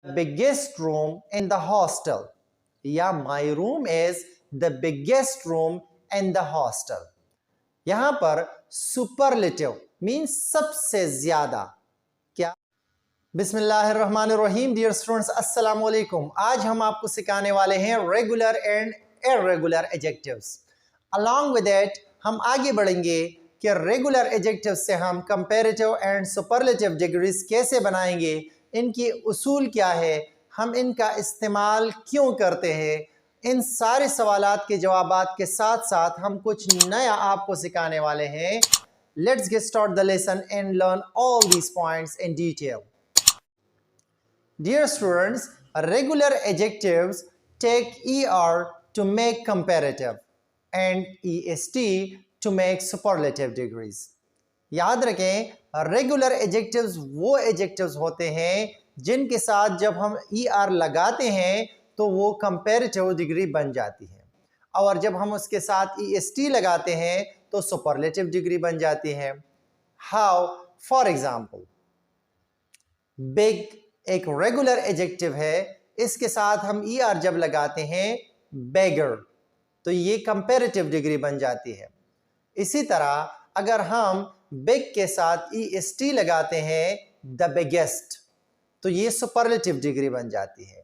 biggest room in the hostel, या my room is the biggest room in the hostel। यहां पर superlative means सबसे ज्यादा। क्या? बिस्मिल्लाहिर्रहमानिर्रहीम। डियर स्टूडेंट्स, अस्सलाम वालेकुम। आज हम आपको सिखाने वाले हैं regular and irregular adjectives. Along with it हम आगे बढ़ेंगे कि रेगुलर एडजेक्टिव से हम कंपैरेटिव एंड सुपरलेटिव डिग्रीज कैसे बनाएंगे, इनकी उसूल क्या है, हम इनका इस्तेमाल क्यों करते हैं। इन सारे सवालात के जवाबात के साथ साथ हम कुछ नया आपको सिखाने वाले हैं। Let's get start the lesson and learn all these points in detail. Dear students, regular adjectives take ER to make comparative and EST to make superlative degrees। याद रखें, रेगुलर एडजेक्टिव्स वो एडजेक्टिव्स होते हैं जिनके साथ जब हम ER लगाते हैं तो वो कंपैरेटिव डिग्री बन जाती है, और जब हम उसके साथ EST लगाते हैं तो सुपरलेटिव डिग्री बन जाती है। हाउ? फॉर एग्जाम्पल, बिग एक रेगुलर एडजेक्टिव है, इसके साथ हम ER जब लगाते हैं बेगर तो ये कंपैरेटिव डिग्री बन जाती है। इसी तरह अगर हम बिग के साथ EST लगाते हैं द बिगेस्ट तो ये सुपरलेटिव डिग्री बन जाती है।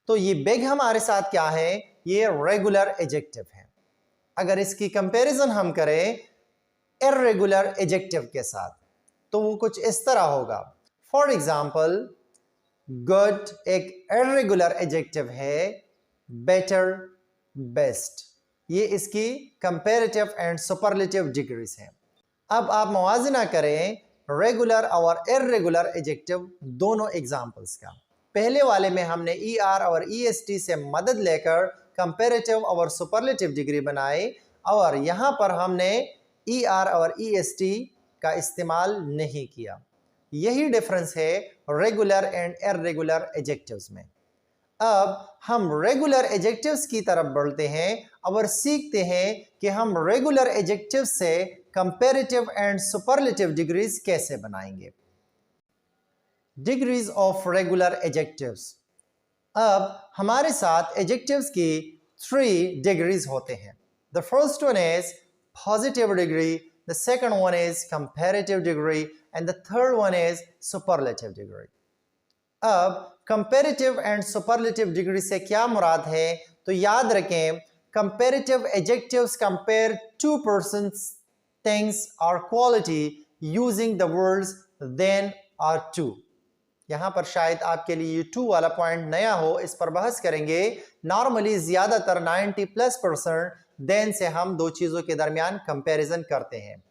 तो ये बिग हमारे साथ क्या है? ये रेगुलर एडजेक्टिव है। अगर इसकी कंपैरिजन हम करें इर्रेगुलर एडजेक्टिव के साथ तो वो कुछ इस तरह होगा। फॉर एग्जाम्पल, गुड एक इर्रेगुलर एडजेक्टिव है, बेटर, बेस्ट ये इसकी कंपैरेटिव एंड सुपरलेटिव डिग्रीज हैं। अब आप मुवाजना करें रेगुलर और इर्रेगुलर एडजेक्टिव दोनों एग्जाम्पल्स का। पहले वाले में हमने ER और EST से मदद लेकर कंपैरेटिव और सुपरलेटिव डिग्री बनाई, और यहाँ पर हमने ER और EST का इस्तेमाल नहीं किया। यही डिफरेंस है रेगुलर एंड इर्रेगुलर एडजेक्टिव्स में। अब हम रेगुलर एडजेक्टिव्स की तरफ बढ़ते हैं और सीखते हैं कि हम रेगुलर एडजेक्टिव्स से कंपैरेटिव एंड सुपरलेटिव डिग्रीज कैसे बनाएंगे। Degrees of regular adjectives. अब हमारे साथ एडजेक्टिव्स की 3 डिग्रीज होते हैं। The first one is positive degree, the second one is comparative degree and the third one is superlative degree। अब comparative and superlative degree से क्या मुराद है? तो याद रखें, comparative adjectives compare two persons, things or quality using the words then or to। यहाँ पर शायद आपके लिए ये to वाला पॉइंट नया हो, इस पर बहस करेंगे। नॉर्मली ज्यादातर 90+% then से हम दो चीजों के दरमियान कंपैरिजन करते हैं,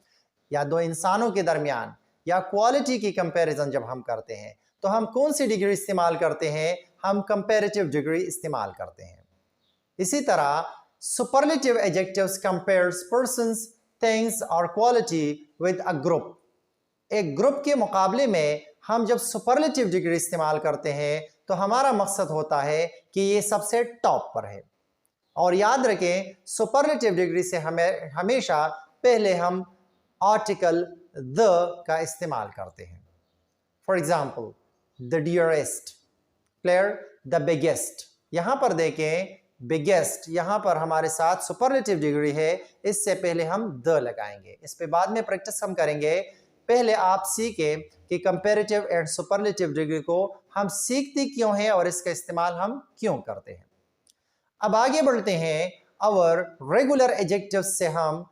या दो इंसानों के दरमियान, या क्वालिटी की कंपैरिजन जब हम करते हैं तो हम कौन सी डिग्री इस्तेमाल करते हैं? हम कंपैरेटिव डिग्री इस्तेमाल करते हैं। इसी तरह superlative adjectives compares persons, things और क्वालिटी विद अ ग्रुप। एक ग्रुप के मुकाबले में हम जब सुपरलेटिव डिग्री इस्तेमाल करते हैं तो हमारा मकसद होता है कि ये सबसे टॉप पर है। और याद रखें, सुपरलेटिव डिग्री से हमें हमेशा पहले हम आर्टिकल द का इस्तेमाल करते हैं। For example, the dearest, clear, the biggest. यहां पर देखें बिगेस्ट, यहां पर हमारे साथ सुपरलेटिव डिग्री है, इससे पहले हम द लगाएंगे। इस पे बाद में प्रैक्टिस हम करेंगे। पहले आप सीखें कि कंपैरेटिव एंड सुपरलेटिव डिग्री को हम सीखते क्यों हैं और इसका इस्तेमाल हम क्यों करते हैं। अब आगे बढ़ते हैं, और रेगुलर एडजेक्टिव से हम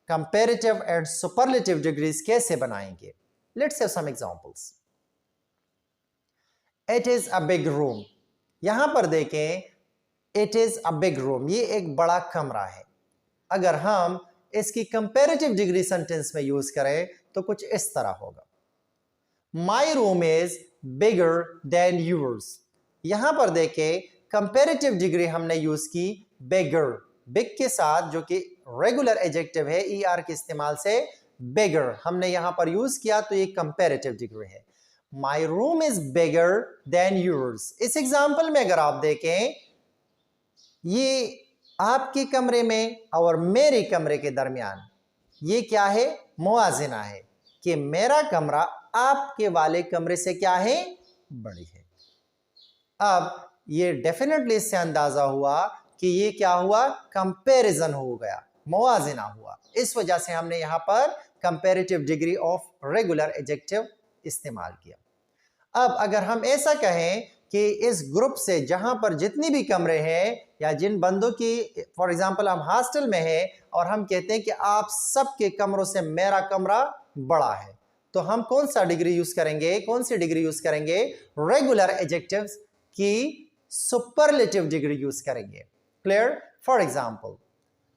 comparative and superlative degrees कैसे बनाएंगे। Let's have some examples। It is a big room। यहां पर देखें, it is a big room, ये एक बड़ा कमरा है। अगर हम इसकी comparative degree sentence में यूज करें तो कुछ इस तरह होगा, My room is bigger than yours। यहां पर देखें comparative degree हमने यूज की bigger, बिग के साथ जो कि रेगुलर एडजेक्टिव है, ER के इस्तेमाल से बिगर हमने यहां पर यूज किया तो ये कंपैरेटिव डिग्री है। My room is bigger than yours. इस एग्जाम्पल में अगर आप देखें, ये आपके कमरे में और मेरे कमरे के दरमियान ये क्या है? मुआजिना है कि मेरा कमरा आपके वाले कमरे से क्या है? बड़ी है। अब ये डेफिनेटली इससे अंदाजा हुआ कि ये क्या हुआ, कंपैरिजन हो गया, मुवाजना हुआ। इस वजह से हमने यहाँ पर comparative degree of regular adjective इस्तेमाल किया। अब अगर हम ऐसा कहें कि इस ग्रुप से जहां पर जितनी भी कमरे हैं या जिन बंदों की, फॉर एग्जांपल हम हॉस्टल में हैं और हम कहते हैं कि आप सबके कमरों से मेरा कमरा बड़ा है, तो हम कौन सा डिग्री यूज करेंगे, कौन सी डिग्री यूज करेंगे, रेगुलर एडजेक्टिव्स की सुपरलेटिव डिग्री यूज करेंगे। Clear? For example,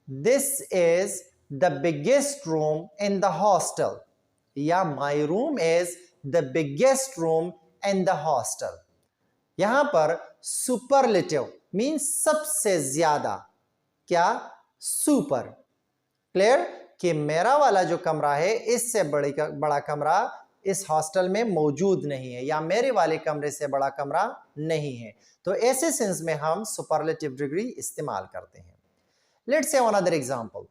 this is the biggest room in the hostel, या my room is the biggest room in the hostel. यहां पर सुपरलेटिव मीन्स सबसे ज्यादा, क्या, सुपर। क्लियर? कि मेरा वाला जो कमरा है इससे बड़ा कमरा इस हॉस्टल में मौजूद नहीं है, या मेरे वाले कमरे से बड़ा कमरा नहीं है। तो ऐसे सेंस में हम सुपरलेटिव डिग्री इस्तेमाल करते हैं। Let's say another example,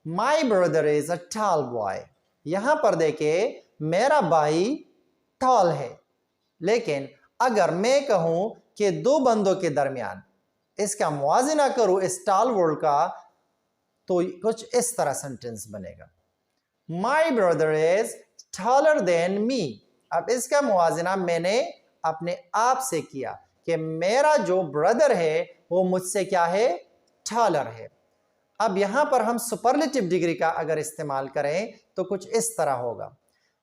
my brother is a tall boy. यहां पर देखिए मेरा भाई टॉल है, लेकिन अगर मैं कहूं कि दो बंदों के दरमियान इसका मुआजिना करूं इस टॉल वर्ड का, तो कुछ इस तरह सेंटेंस बनेगा, my brother is taller than me. अब इसका मुआजिना मैंने अपने आप से किया कि मेरा जो ब्रदर है वो मुझसे क्या है, टॉलर है। अब यहां पर हम सुपरलेटिव डिग्री का अगर इस्तेमाल करें तो कुछ इस तरह होगा,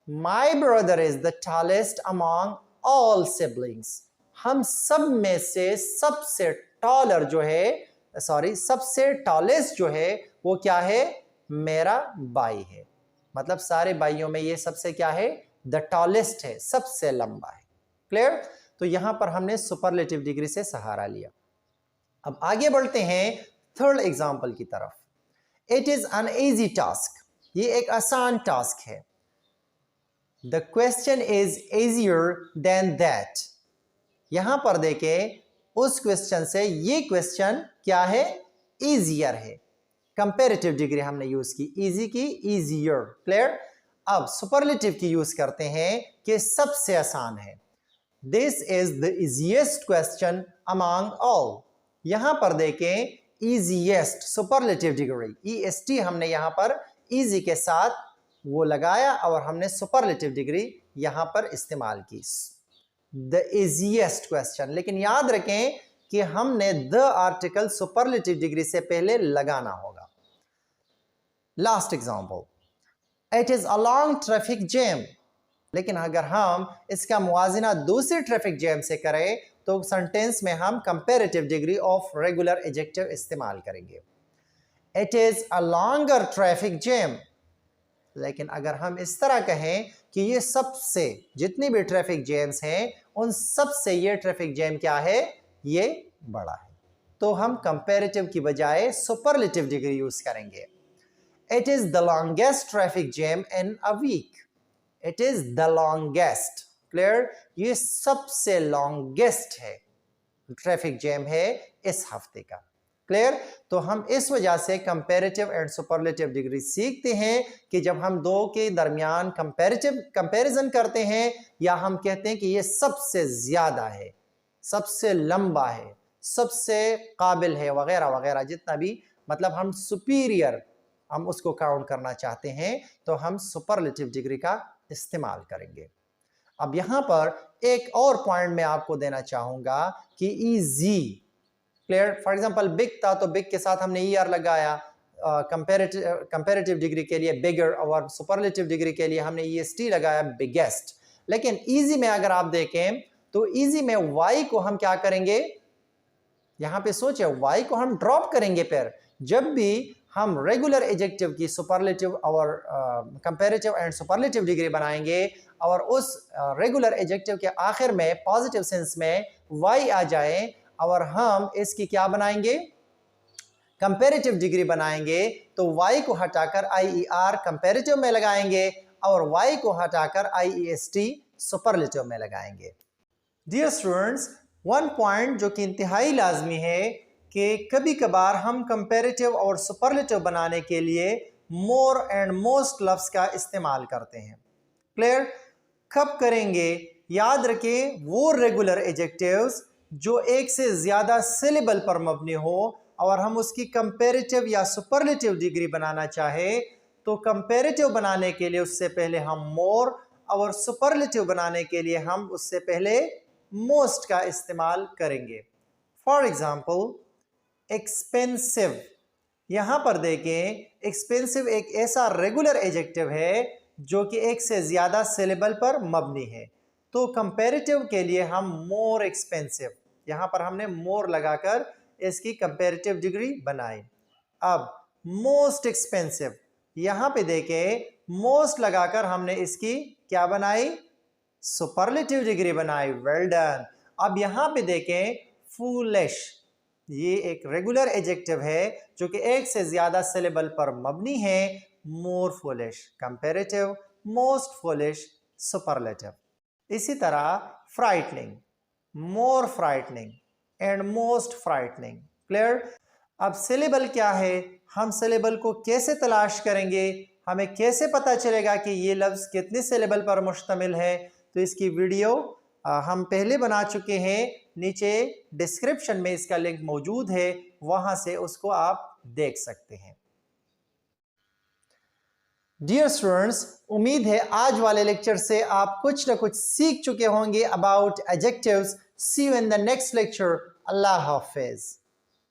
my brother is the tallest among all siblings. हम सब में से सबसे टॉलर जो है, सबसे टॉलेस्ट जो है वो क्या है, मेरा भाई है। मतलब सारे भाइयों में ये सबसे क्या है, द टॉलेस्ट है, सबसे लंबा है। क्लियर? तो यहां पर हमने सुपरलेटिव डिग्री से सहारा लिया। अब आगे बढ़ते हैं थर्ड एग्जांपल की तरफ। It is an easy task, ये एक आसान टास्क है। The question is easier than that. यहां पर देखें उस क्वेश्चन से ये क्वेश्चन क्या है, इजियर है। कंपैरेटिव डिग्री हमने यूज की, इजी की इजियर। क्लियर? अब सुपरलेटिव की यूज करते हैं कि सबसे आसान है। This is the easiest question among all. यहां पर देखें इजीएस्ट सुपरलेटिव डिग्री, ईएसटी हमने यहां पर इजी के साथ वो लगाया और हमने सुपरलेटिव डिग्री यहां पर इस्तेमाल की, द इजीएस्ट क्वेश्चन। लेकिन याद रखें कि हमने द आर्टिकल सुपरलेटिव डिग्री से पहले लगाना होगा। Last example, it is a long traffic jam. लेकिन अगर हम इसका मुआजिना दूसरी ट्रैफिक जैम से करें तो सेंटेंस में हम comparative degree of regular adjective इस्तेमाल करेंगे, it is a longer traffic jam. लेकिन अगर हम इस तरह कहें कि ये सबसे, जितनी भी ट्रैफिक जैम्स हैं उन सबसे ये ट्रैफिक जैम क्या है, ये बड़ा है, तो हम कंपैरेटिव की बजाय सुपरलेटिव डिग्री यूज करेंगे। It is the longest traffic jam in a week. It is the longest. Clear? ये सबसे लॉन्गेस्ट है, ट्रैफिक जैम है इस हफ्ते का। क्लियर? तो हम इस वजह से कंपैरेटिव एंड सुपरलेटिव डिग्री सीखते हैं कि जब हम दो के दरमियान कंपैरिजन करते हैं या हम कहते हैं कि ये सबसे ज्यादा है, सबसे लंबा है, सबसे काबिल है, वगैरह वगैरह, जितना भी मतलब हम सुपीरियर हम उसको काउंट करना चाहते हैं तो हम सुपरलेटिव डिग्री का इस्तेमाल करेंगे। अब यहां पर एक और पॉइंट मैं आपको देना चाहूंगा कि easy. Clear? For example big था तो बिग के साथ हमने ईआर लगाया, कंपैरेटिव डिग्री के लिए बिगर, और सुपरलेटिव डिग्री के लिए हमने ईएसटी लगाया, बिगेस्ट। लेकिन इजी में अगर आप देखें तो इजी में वाई को हम क्या करेंगे, यहां पे सोचे वाई को हम ड्रॉप करेंगे। फिर जब भी हम रेगुलर एडजेक्टिव की सुपरलेटिव और कंपैरेटिव एंड सुपरलेटिव डिग्री बनाएंगे और उस रेगुलर एडजेक्टिव के आखिर में पॉजिटिव सेंस में वाई आ जाए और हम इसकी क्या बनाएंगे, कंपैरेटिव डिग्री बनाएंगे, तो y को हटाकर IER कंपैरेटिव में लगाएंगे और y को हटाकर IEST सुपरलेटिव में लगाएंगे। डियर स्टूडेंट्स, वन पॉइंट जो कि इंतहाई लाजमी है कि कभी कभार हम कंपैरेटिव और सुपरलेटिव बनाने के लिए मोर एंड मोस्ट लफ्ज का इस्तेमाल करते हैं। क्लियर? कब करेंगे? याद रखें वो रेगुलर एडजेक्टिव्स जो एक से ज़्यादा सिलेबल पर मबनी हो और हम उसकी कंपैरेटिव या सुपरलेटिव डिग्री बनाना चाहे तो कंपैरेटिव बनाने के लिए उससे पहले हम मोर और सुपरलेटिव बनाने के लिए हम उससे पहले मोस्ट का इस्तेमाल करेंगे। फॉर एग्जाम्पल एक्सपेंसिव, यहां पर देखें एक्सपेंसिव एक ऐसा रेगुलर एडजेक्टिव है जो कि एक से ज्यादा सिलेबल पर मबनी है, तो कंपैरेटिव के लिए हम मोर एक्सपेंसिव, यहां पर हमने मोर लगाकर इसकी कंपैरेटिव डिग्री बनाई। अब मोस्ट एक्सपेंसिव, यहां पे देखें मोस्ट लगाकर हमने इसकी क्या बनाई, सुपरलेटिव डिग्री बनाई। Well done. अब यहां पे देखें फूलिश, ये एक रेगुलर एडजेक्टिव है जो कि एक से ज्यादा सिलेबल पर मबनी है। More foolish comparative, most foolish superlative. इसी तरह frightening, more frightening and most frightening. Clear. अब सिलेबल क्या है, हम सिलेबल को कैसे तलाश करेंगे, हमें कैसे पता चलेगा कि ये लफ्ज कितने सिलेबल पर मुश्तमिल है, तो इसकी वीडियो हम पहले बना चुके हैं, नीचे डिस्क्रिप्शन में इसका लिंक मौजूद है, वहां से उसको आप देख सकते हैं। डियर स्टूडेंट्स, उम्मीद है आज वाले लेक्चर से आप कुछ ना कुछ सीख चुके होंगे about adjectives. See you in the next lecture. अल्लाह हाफिज।